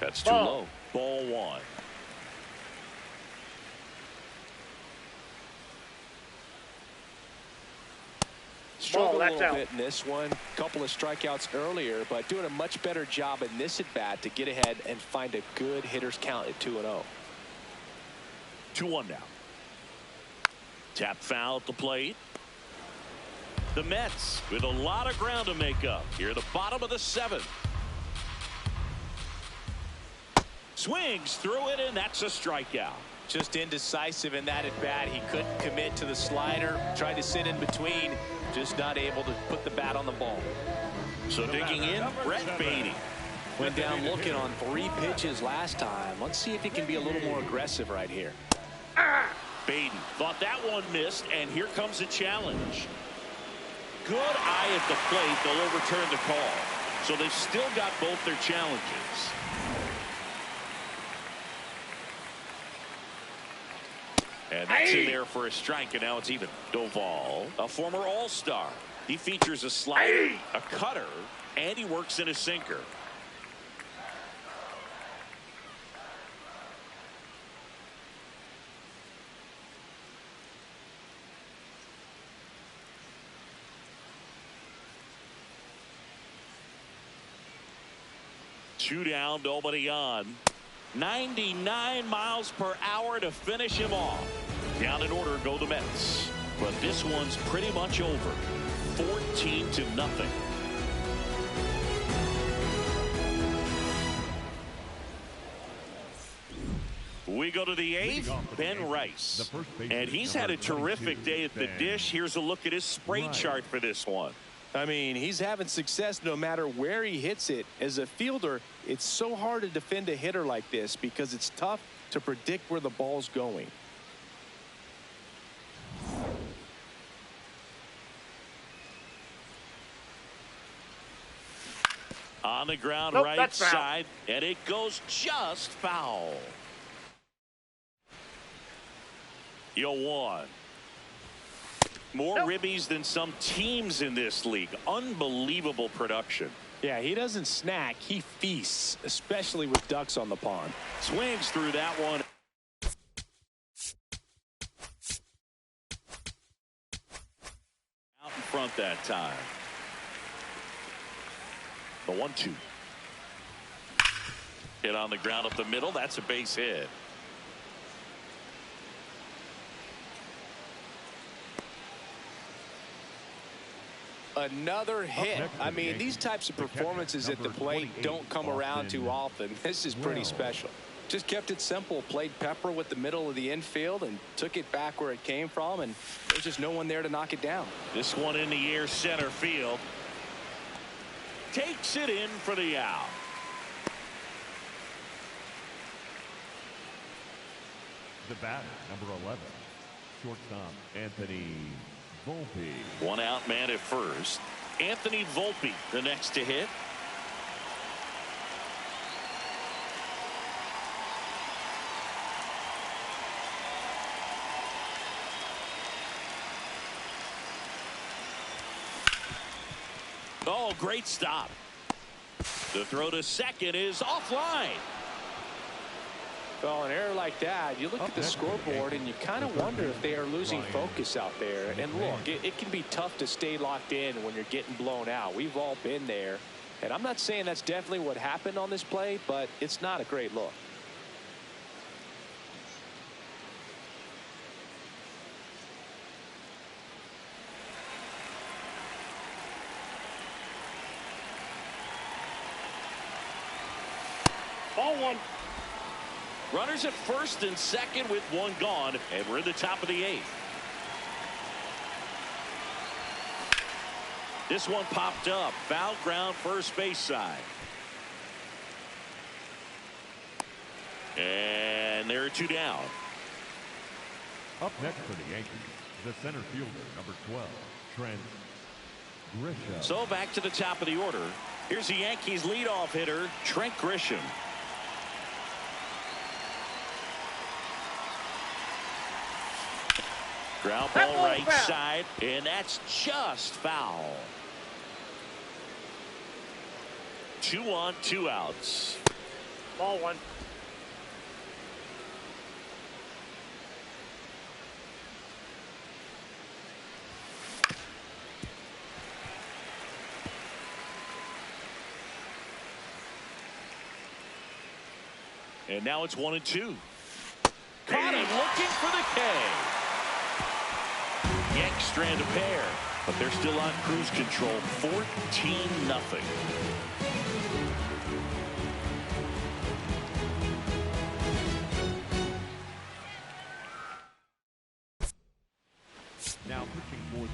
That's too low. Ball 1. Struggled a little bit in this one. Couple of strikeouts earlier, but doing a much better job in this at bat to get ahead and find a good hitter's count at 2-0. 2-1 now. Tap foul at the plate. The Mets with a lot of ground to make up here at the bottom of the 7th. Swings through it, and that's a strikeout. Just indecisive in that at bat. He couldn't commit to the slider. Tried to sit in between. Just not able to put the bat on the ball. So digging in, Brett Beatty. Went down looking on 3 pitches last time. Let's see if he can be a little more aggressive right here. Beatty thought that one missed, and here comes a challenge. Good eye at the plate. They'll overturn the call. So they've still got both their challenges. And that's in there for a strike, and now it's even. Doval, a former All-Star. He features a slider, a cutter, and he works in a sinker. Two down, nobody on. 99 miles per hour to finish him off. Down in order go the Mets. But this one's pretty much over. 14-0. We go to the 8th, Ben Rice. And he's had a terrific day at the dish. Here's a look at his spray chart for this one. I mean, he's having success no matter where he hits it. As a fielder, it's so hard to defend a hitter like this because it's tough to predict where the ball's going. On the ground, right side, and it goes just foul. 0-1. More ribbies than some teams in this league. Unbelievable production. Yeah, he doesn't snack. He feasts, especially with ducks on the pond. Swings through that one. Out in front that time. The 1-2. Hit on the ground up the middle. That's a base hit. Another hit. I mean, these types of performances at the plate don't come around too often. This is pretty special. Just kept it simple. Played pepper with the middle of the infield and took it back where it came from, and there's just no one there to knock it down. This one in the air, center field. Takes it in for the out. The batter, number 11, shortstop Anthony Volpe. One out man at first. Anthony Volpe, the next to hit. Oh, great stop. The throw to second is offline. Well, an error like that, you look at the scoreboard and you kind of wonder if they are losing focus out there. And look, it can be tough to stay locked in when you're getting blown out. We've all been there. And I'm not saying that's definitely what happened on this play, but it's not a great look. Ball 1. Runners at first and second with one gone, and we're in the top of the 8th. This one popped up. Foul ground, first base side. And there are two down. Up next for the Yankees, the center fielder, number 12, Trent Grisham. So back to the top of the order. Here's the Yankees leadoff hitter, Trent Grisham. Ground ball right side, and that's just foul. 2 on, 2 outs. Ball 1. And now it's 1 and 2. Caught him looking for the K. Yanks strand a pair, but they're still on cruise control. 14-0.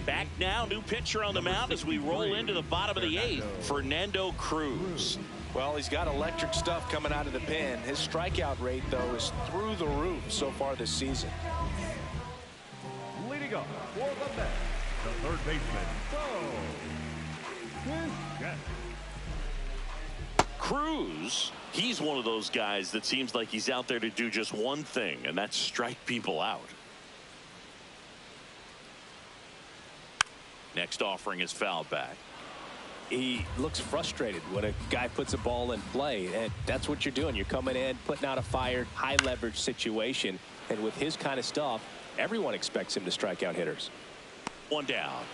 Back now, new pitcher on the mound as we roll into the bottom of the 8th, Fernando Cruz. Well, he's got electric stuff coming out of the pen. His strikeout rate, though, is through the roof so far this season. Leading up for the Mets, the third baseman, Cruz, he's one of those guys that seems like he's out there to do just one thing, and that's strike people out. Next offering is fouled back. He looks frustrated when a guy puts a ball in play, and that's what you're doing. You're coming in, putting out a fired, high leverage situation, and with his kind of stuff, everyone expects him to strike out hitters. 1 down.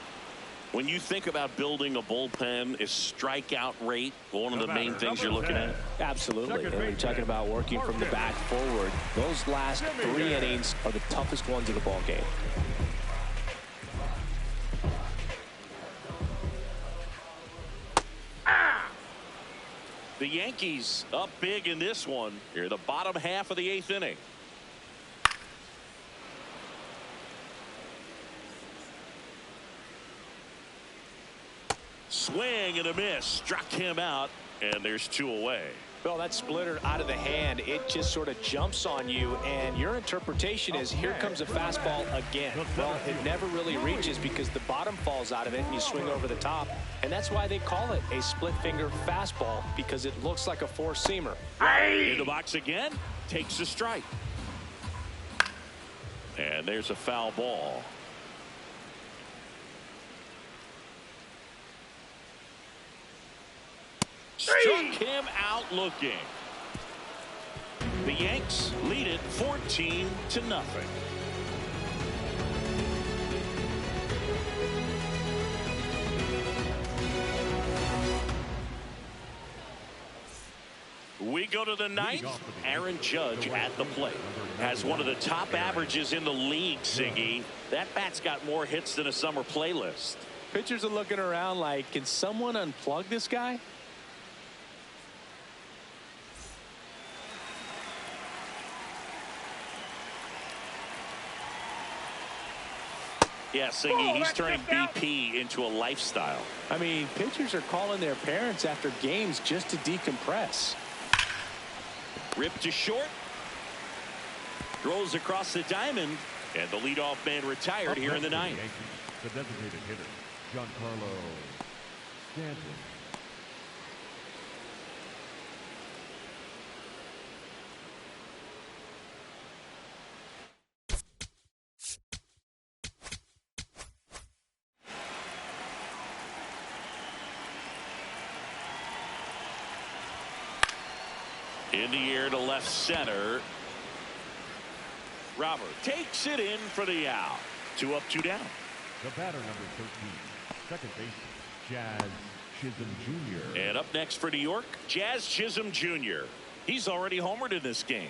When you think about building a bullpen, is strikeout rate one of the main things you're looking at? Absolutely. And when you're talking about working from the back forward, those last 3 innings are the toughest ones of the ball game. The Yankees up big in this one. Here, the bottom half of the 8th inning. Swing and a miss. Struck him out, and there's 2 away. Well, that splitter out of the hand, it just sort of jumps on you, and your interpretation is here comes a fastball again. Well, it never really reaches because the bottom falls out of it and you swing over the top, and that's why they call it a split finger fastball, because it looks like a four-seamer. In the box again, takes a strike. And there's a foul ball. Struck him out looking. The Yanks lead it 14-0. We go to the 9th. Aaron Judge at the plate. Has one of the top averages in the league, Siggy. That bat's got more hits than a summer playlist. Pitchers are looking around like, can someone unplug this guy? Yeah, Siggy, he's turning BP into a lifestyle. I mean, pitchers are calling their parents after games just to decompress. Ripped to short. Throws across the diamond. And the leadoff man retired here in the 9th. The designated hitter, Giancarlo Stanton. In the air to left center. Robert takes it in for the out. 2 up, 2 down. The batter, number 13, second baseman, Jazz Chisholm Jr. And up next for New York, Jazz Chisholm Jr. He's already homered in this game.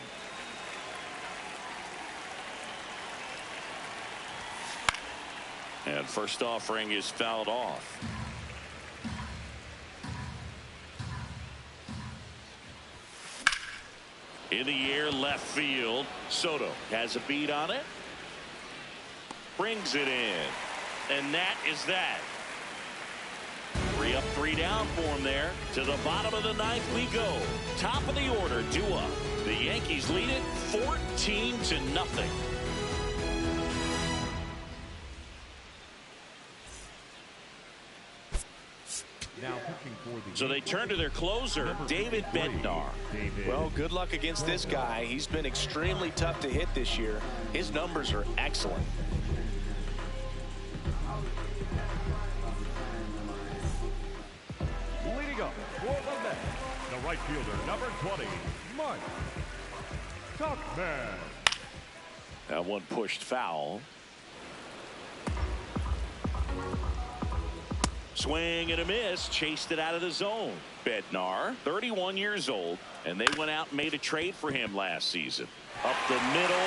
And first offering is fouled off. In the air, left field. Soto has a beat on it. Brings it in. And that is that. 3 up, 3 down for him there. To the bottom of the 9th we go. Top of the order, due up. The Yankees lead it 14-0. So they turn to their closer, David Bednar. Well, good luck against this guy. He's been extremely tough to hit this year. His numbers are excellent. For the Mets, the right fielder, number 20, Mike Tuckman. That one pushed foul. Swing and a miss, chased it out of the zone. Bednar, 31 years old, and they went out and made a trade for him last season. Up the middle,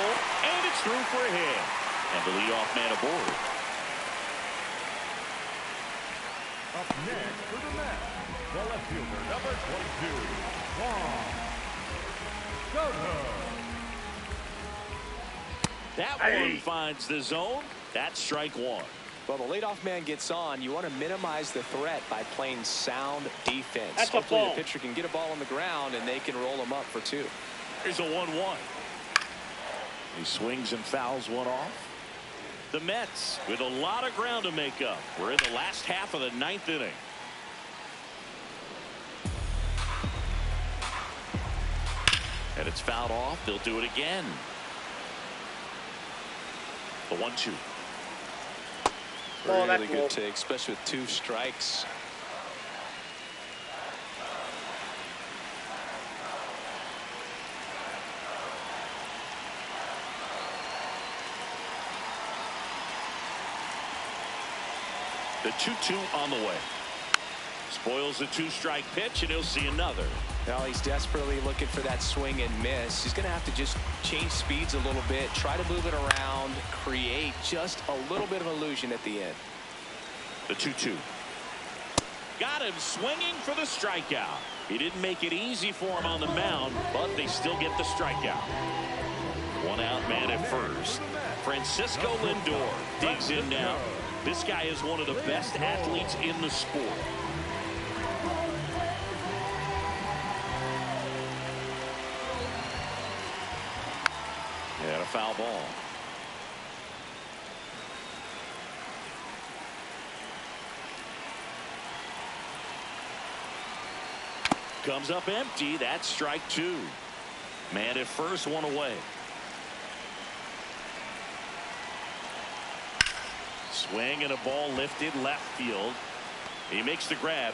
and it's through for a hit. And the leadoff man aboard. Up next for the Mets, the left fielder, number 22, Juan Soto. That one finds the zone. That's strike one. Well, the leadoff man gets on. You want to minimize the threat by playing sound defense. That's a Hopefully ball. the pitcher can get a ball on the ground and they can roll him up for two. Here's a 1-1. He swings and fouls one off. The Mets with a lot of ground to make up. We're in the last half of the 9th inning. And it's fouled off. They'll do it again. The 1-2. Oh, Really that's good low. take, especially with 2 strikes. The 2-2 on the way. Spoils the 2-strike pitch, and he'll see another. Now he's desperately looking for that swing and miss. He's going to have to just change speeds a little bit, try to move it around, create just a little bit of illusion at the end. The 2-2. Got him swinging for the strikeout. He didn't make it easy for him on the mound, but they still get the strikeout. One out man at first. Francisco Lindor digs in now. This guy is one of the best athletes in the sport. Yeah, a foul ball. Comes up empty. That's strike 2. Man at first, one away. Swing and a ball lifted left field. He makes the grab.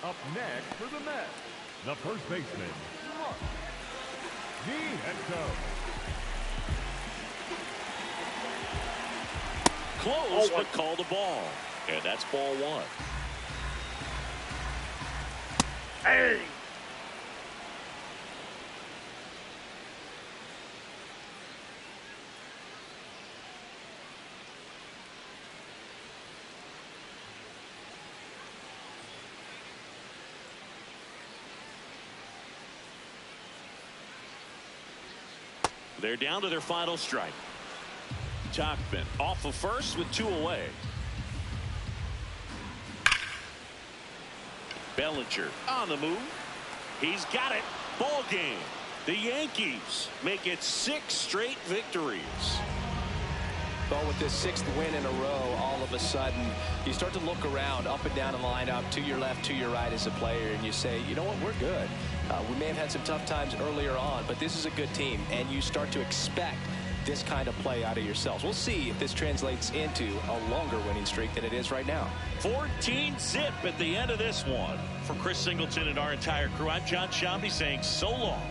Up next for the Mets, the first baseman, Clarke Close, but called a ball. And that's ball 1. Hey! They're down to their final strike. Tuckman off of first with 2 away. Bellinger on the move. He's got it. Ball game. The Yankees make it 6 straight victories. But with this 6th win in a row, all of a sudden you start to look around up and down the lineup, to your left, to your right as a player, and you say, you know what, we're good. We may have had some tough times earlier on, but this is a good team, and you start to expect this kind of play out of yourselves. We'll see if this translates into a longer winning streak than it is right now. 14-zip at the end of this one. For Chris Singleton and our entire crew, I'm John Shambi saying so long.